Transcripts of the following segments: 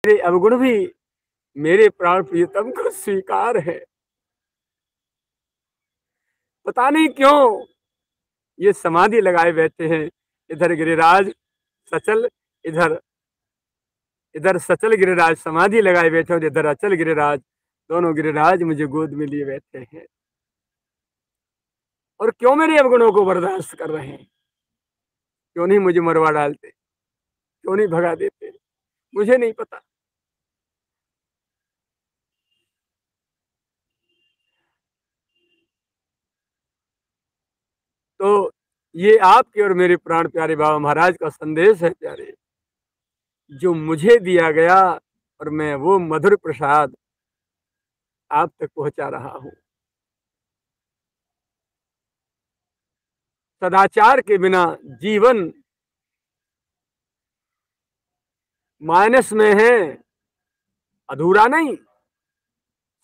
मेरे अवगुण भी मेरे प्राण प्रियतम को स्वीकार है। पता नहीं क्यों ये समाधि लगाए बैठे हैं। इधर गिरिराज सचल, इधर इधर सचल गिरिराज समाधि लगाए बैठे और इधर अचल गिरिराज, दोनों गिरिराज मुझे गोद में लिए बैठे हैं। और क्यों मेरे अवगुणों को बर्दाश्त कर रहे हैं? क्यों नहीं मुझे मरवा डालते? क्यों नहीं भगा देते? मुझे नहीं पता। तो ये आपके और मेरे प्राण प्यारे बाबा महाराज का संदेश है प्यारे, जो मुझे दिया गया, और मैं वो मधुर प्रसाद आप तक पहुंचा रहा हूं। सदाचार के बिना जीवन माइनस में है, अधूरा नहीं,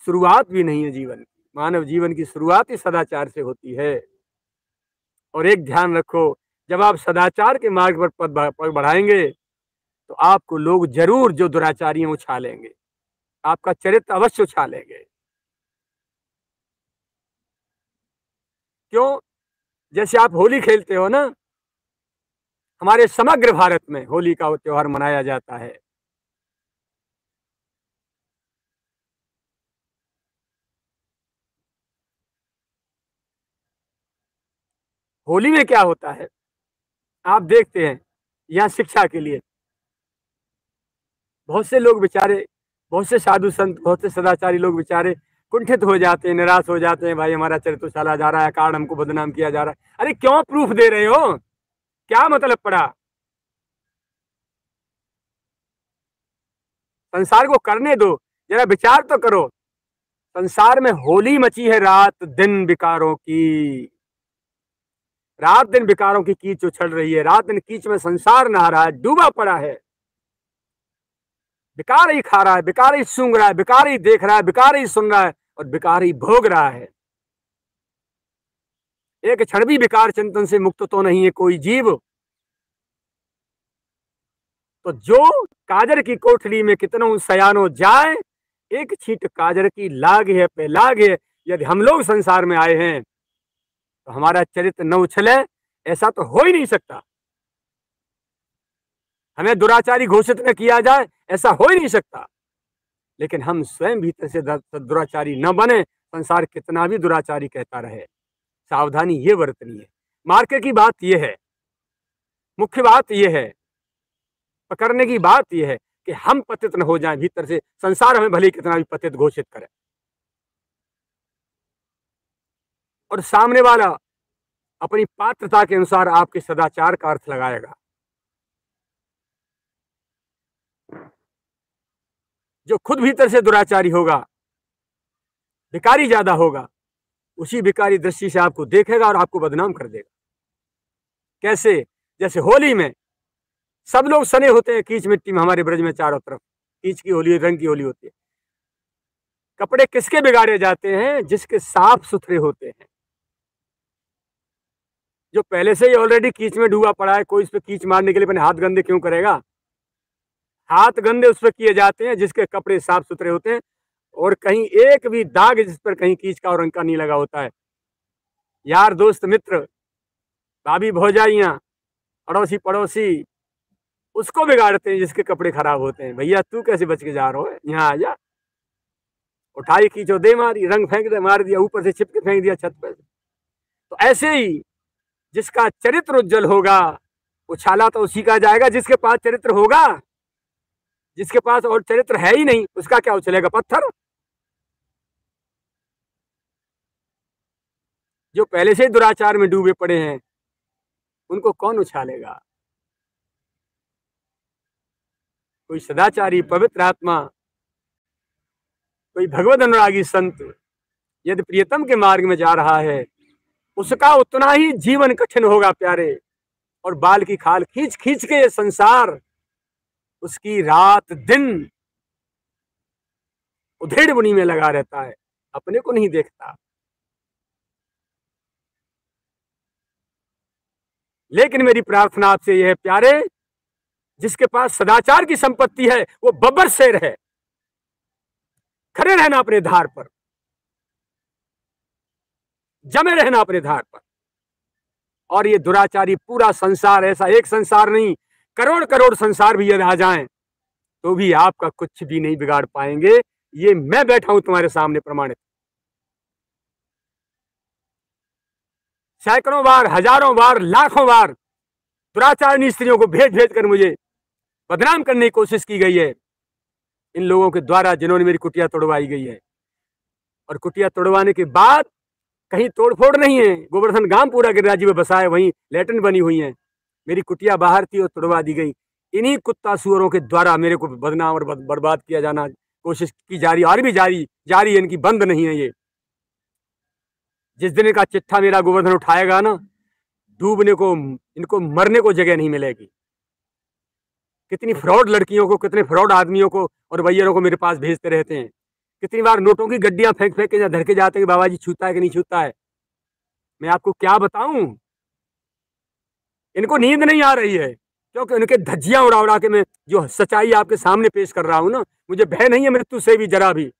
शुरुआत भी नहीं है जीवन की। मानव जीवन की शुरुआत ही सदाचार से होती है। और एक ध्यान रखो, जब आप सदाचार के मार्ग पर पद बढ़ाएंगे तो आपको लोग जरूर, जो दुराचारी हैं, उछालेंगे, आपका चरित्र अवश्य उछालेंगे। क्यों? जैसे आप होली खेलते हो ना, हमारे समग्र भारत में होली का त्योहार मनाया जाता है। होली में क्या होता है आप देखते हैं, यहाँ शिक्षा के लिए बहुत से लोग बेचारे, बहुत से साधु संत, बहुत से सदाचारी लोग बेचारे कुंठित हो जाते हैं, निराश हो जाते हैं। भाई हमारा चरित्र चला जा रहा है, कारण हमको बदनाम किया जा रहा है। अरे क्यों प्रूफ दे रहे हो? क्या मतलब पड़ा? संसार को करने दो, जरा विचार तो करो। संसार में होली मची है रात दिन विकारों की, रात दिन विकारों की कीच उछल रही है। रात दिन कीच में संसार नहा रहा है, डूबा पड़ा है। विकार ही खा रहा है, विकार ही सूंघ रहा है, विकार ही देख रहा है, विकार ही सुन रहा है, और विकार ही भोग रहा है। एक क्षण भी विकार चिंतन से मुक्त तो नहीं है कोई जीव। तो जो काजर की कोठरी में कितनों सयानो जाए, एक छींट काजर की लाग है पे लाग है। यदि हम लोग संसार में आए हैं तो हमारा चरित्र न उछले, ऐसा तो हो ही नहीं सकता। हमें दुराचारी घोषित न किया जाए, ऐसा हो ही नहीं सकता। लेकिन हम स्वयं भीतर से दुराचारी न बने, संसार कितना भी दुराचारी कहता रहे। सावधानी ये बरतनी है। मार्के की बात यह है, मुख्य बात यह है, पकड़ने की बात यह है कि हम पतित न हो जाएं भीतर से। संसार हमें भले कितना भी पतित घोषित करे, और सामने वाला अपनी पात्रता के अनुसार आपके सदाचार का अर्थ लगाएगा। जो खुद भीतर से दुराचारी होगा, विकारी ज्यादा होगा, उसी विकारी दृष्टि से आपको देखेगा और आपको बदनाम कर देगा। कैसे? जैसे होली में सब लोग सने होते हैं कीच मिट्टी में, हमारे ब्रज में चारों तरफ कीच की होली, रंग की होली होती है। कपड़े किसके बिगाड़े जाते हैं? जिसके साफ सुथरे होते हैं। जो पहले से ही ऑलरेडी कीच में डूबा पड़ा है, कोई इस पर कीच मारने के लिए अपने हाथ गंदे क्यों करेगा? हाथ गंदे उस पर किए जाते हैं जिसके कपड़े साफ सुथरे होते हैं, और कहीं एक भी दाग जिस पर कहीं कीच का और रंग का नहीं लगा होता है। यार दोस्त मित्र, भाभी भौजाइयां, अड़ोसी पड़ोसी, उसको बिगाड़ते हैं जिसके कपड़े खराब होते हैं। भैया तू कैसे बच के जा रहा है? यहाँ आ जा। उठाई कीचो दे मारी, रंग फेंक दे, मार दिया, ऊपर से छिपके फेंक दिया छत पर। तो ऐसे ही जिसका चरित्र उज्जवल होगा, उछाला तो उसी का जाएगा जिसके पास चरित्र होगा। जिसके पास और चरित्र है ही नहीं, उसका क्या उछलेगा? पत्थर। जो पहले से ही दुराचार में डूबे पड़े हैं, उनको कौन उछालेगा? कोई सदाचारी पवित्र आत्मा, कोई भगवत अनुरागी संत यदि प्रियतम के मार्ग में जा रहा है, उसका उतना ही जीवन कठिन होगा प्यारे। और बाल की खाल खींच खींच के ये संसार उसकी रात दिन उधेड़ बुनी में लगा रहता है, अपने को नहीं देखता। लेकिन मेरी प्रार्थना आपसे यह है प्यारे, जिसके पास सदाचार की संपत्ति है वो बब्बर शेर है। खड़े रहना अपने धार पर, जमे रहना अपने धार पर। और ये दुराचारी पूरा संसार, ऐसा एक संसार नहीं, करोड़ करोड़ संसार भी यदि आ जाएं तो भी आपका कुछ भी नहीं बिगाड़ पाएंगे। ये मैं बैठा हूं तुम्हारे सामने प्रमाणित। सैकड़ों बार, हजारों बार, लाखों बार दुराचारणी स्त्रियों को भेज भेज कर मुझे बदनाम करने की कोशिश की गई है इन लोगों के द्वारा जिन्होंने मेरी कुटिया तोड़वाई गई है। और कुटिया तोड़वाने के बाद कहीं तोड़फोड़ नहीं है, गोवर्धन गांव पूरा गिरिराज जी में बसा है, वहीं लैट्रिन बनी हुई है। मेरी कुटिया बाहर थी और तोड़वा दी गई। इन्हीं कुत्ता सुअरों के द्वारा मेरे को बदनाम और बर्बाद किया जाना कोशिश की जा रही, और भी जारी जारी है, इनकी बंद नहीं है ये। जिस दिन का चिट्ठा मेरा गोवर्धन उठाएगा ना, डूबने को, इनको मरने को जगह नहीं मिलेगी। कितनी फ्रॉड लड़कियों को, कितने फ्रॉड आदमियों को और भैयरों को मेरे पास भेजते रहते हैं। कितनी बार नोटों की गड्डियां फेंक फेंक के धर के जाते हैं कि बाबा जी छूता है कि नहीं छूता है। मैं आपको क्या बताऊं, इनको नींद नहीं आ रही है, क्योंकि उनके धज्जियां उड़ा उड़ा के मैं जो सच्चाई आपके सामने पेश कर रहा हूं ना, मुझे भय नहीं है मृत्यु से भी जरा भी।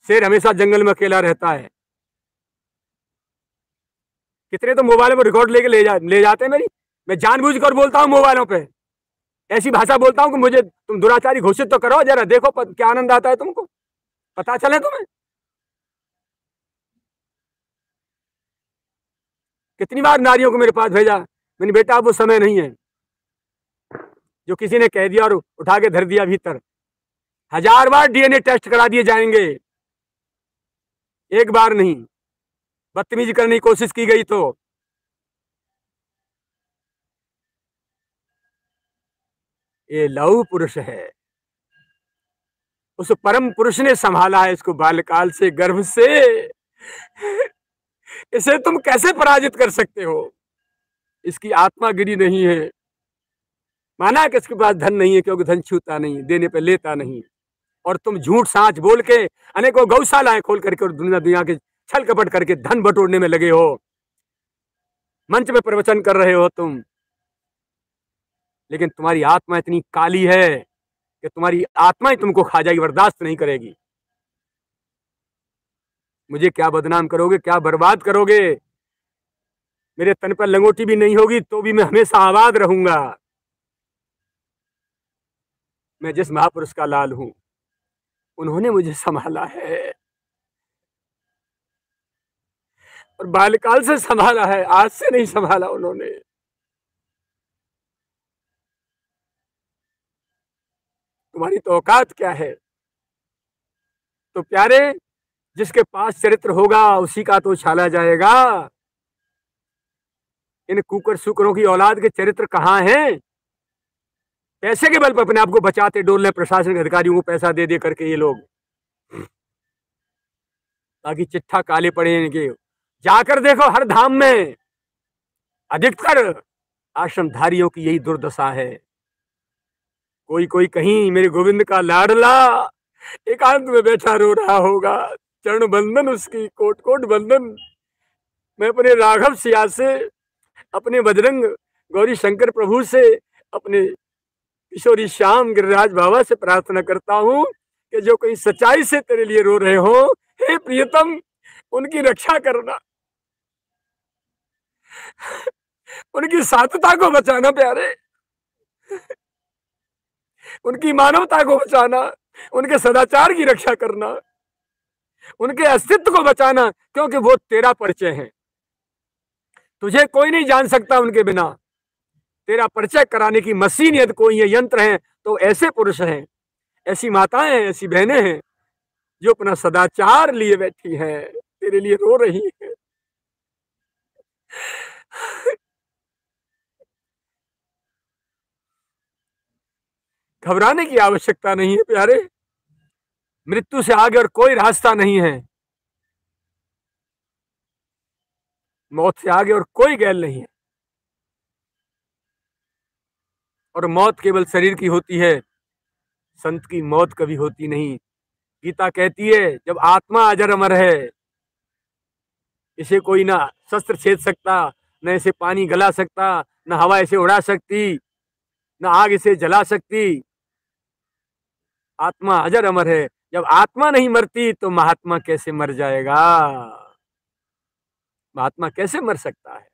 शेर हमेशा जंगल में अकेला रहता है। कितने तो मोबाइल में रिकॉर्ड लेके ले जाते हैं मेरी। मैं जानबूझकर बोलता हूँ मोबाइलों पे, ऐसी भाषा बोलता हूँ कि मुझे तुम दुराचारी घोषित तो करो, जरा देखो क्या आनंद आता है तुमको, पता चले तुम्हें। कितनी बार नारियों को मेरे पास भेजा, मैंने बेटा अब वो समय नहीं है जो किसी ने कह दिया और उठा के धर दिया भीतर। 1000 बार डीएनए टेस्ट करा दिए जाएंगे, एक बार नहीं। बदतमीजी करने की कोशिश की गई तो ये लौह पुरुष है, उस परम पुरुष ने संभाला है इसको बाल्यकाल से, गर्भ से। इसे तुम कैसे पराजित कर सकते हो? इसकी आत्मा गिरी नहीं है। माना कि इसके पास धन नहीं है, क्योंकि धन छूता नहीं, देने पे लेता नहीं। और तुम झूठ साँच बोल के अनेकों गौशालाएं खोल करके और दुनिया दुनिया के छल कपट करके धन बटोरने में लगे हो। मंच में प्रवचन कर रहे हो तुम, लेकिन तुम्हारी आत्मा इतनी काली है कि तुम्हारी आत्मा ही तुमको खा जाएगी, बर्दाश्त नहीं करेगी। मुझे क्या बदनाम करोगे, क्या बर्बाद करोगे? मेरे तन पर लंगोटी भी नहीं होगी तो भी मैं हमेशा आबाद रहूंगा। मैं जिस महापुरुष का लाल हूं, उन्होंने मुझे संभाला है और बाल्यकाल से संभाला है, आज से नहीं संभाला उन्होंने। तुम्हारी तो औकात क्या है? तो प्यारे, जिसके पास चरित्र होगा उसी का तो उछाला जाएगा। इन कुकर सुकरों की औलाद के चरित्र कहाँ हैं? पैसे के बल पर अपने आप को बचाते डोलने प्रशासनिक अधिकारियों को पैसा दे दे करके ये लोग, ताकि चिट्ठा काले पड़े इनके। जाकर देखो हर धाम में अधिकतर आश्रमधारियों की यही दुर्दशा है। कोई कोई कहीं मेरे गोविंद का लाडला एकांत में बैठा रो रहा होगा, चरण बंदन उसकी, कोट कोट बंदन। मैं अपने राघव सिया से, अपने बजरंग गौरी शंकर प्रभु से, अपने किशोरी श्याम गिरिराज बाबा से प्रार्थना करता हूं कि जो कहीं सच्चाई से तेरे लिए रो रहे हो, हे प्रियतम, उनकी रक्षा करना, उनकी साधुता को बचाना प्यारे, उनकी मानवता को बचाना, उनके सदाचार की रक्षा करना, उनके अस्तित्व को बचाना, क्योंकि वो तेरा परिचय है। तुझे कोई नहीं जान सकता उनके बिना। तेरा परिचय कराने की मशीन यदि कोई है, यंत्र है, तो ऐसे पुरुष हैं, ऐसी माताएं हैं, ऐसी बहनें हैं जो अपना सदाचार लिए बैठी हैं, तेरे लिए रो रही है। घबराने की आवश्यकता नहीं है प्यारे, मृत्यु से आगे और कोई रास्ता नहीं है, मौत से आगे और कोई गैल नहीं है। और मौत केवल शरीर की होती है, संत की मौत कभी होती नहीं। गीता कहती है जब आत्मा अजर अमर है, इसे कोई ना शस्त्र छेद सकता, न इसे पानी गला सकता, न हवा इसे उड़ा सकती, न आग इसे जला सकती। आत्मा अजर अमर है। जब आत्मा नहीं मरती तो महात्मा कैसे मर जाएगा? महात्मा कैसे मर सकता है?